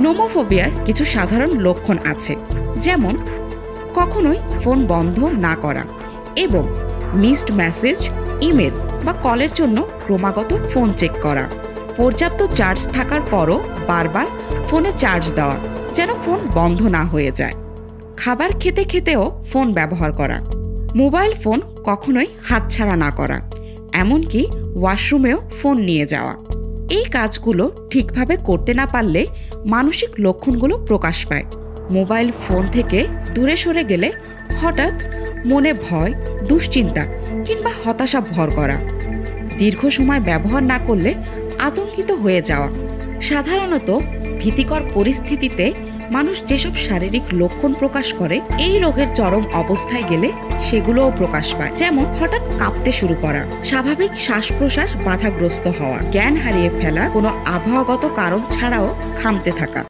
নোমোফোবিয়ার কিছু সাধারণ লক্ষণ আছে, যেমন কখনোই ফোন বন্ধ না করা এবং মিসড মেসেজ, ইমেল বা কলের জন্য ক্রমাগত ফোন চেক করা, পর্যাপ্ত চার্জ থাকার পরও বারবার ফোনে চার্জ দেওয়া যেন ফোন বন্ধ না হয়ে যায়, খাবার খেতে খেতেও ফোন ব্যবহার করা, মোবাইল ফোন কখনোই হাতছাড়া না করা, এমনকি ওয়াশরুমেও ফোন নিয়ে যাওয়া। এই কাজগুলো ঠিকভাবে করতে না পারলে মানসিক লক্ষণগুলো প্রকাশ পায়। মোবাইল ফোন থেকে দূরে সরে গেলে হঠাৎ মনে ভয়, দুশ্চিন্তা কিংবা হতাশা ভর করা, দীর্ঘ সময় ব্যবহার না করলে আতঙ্কিত হয়ে যাওয়া। সাধারণত ভীতিকর পরিস্থিতিতে মানুষ যেসব শারীরিক লক্ষণ প্রকাশ করে, এই রোগের চরম অবস্থায় গেলে সেগুলোও প্রকাশ পায়, যেমন হঠাৎ কাঁপতে শুরু করা, স্বাভাবিক শ্বাস প্রশ্বাস বাধাগ্রস্ত হওয়া, জ্ঞান হারিয়ে ফেলা, কোনো আবহাওয়াগত কারণ ছাড়াও ঘামতে থাকা।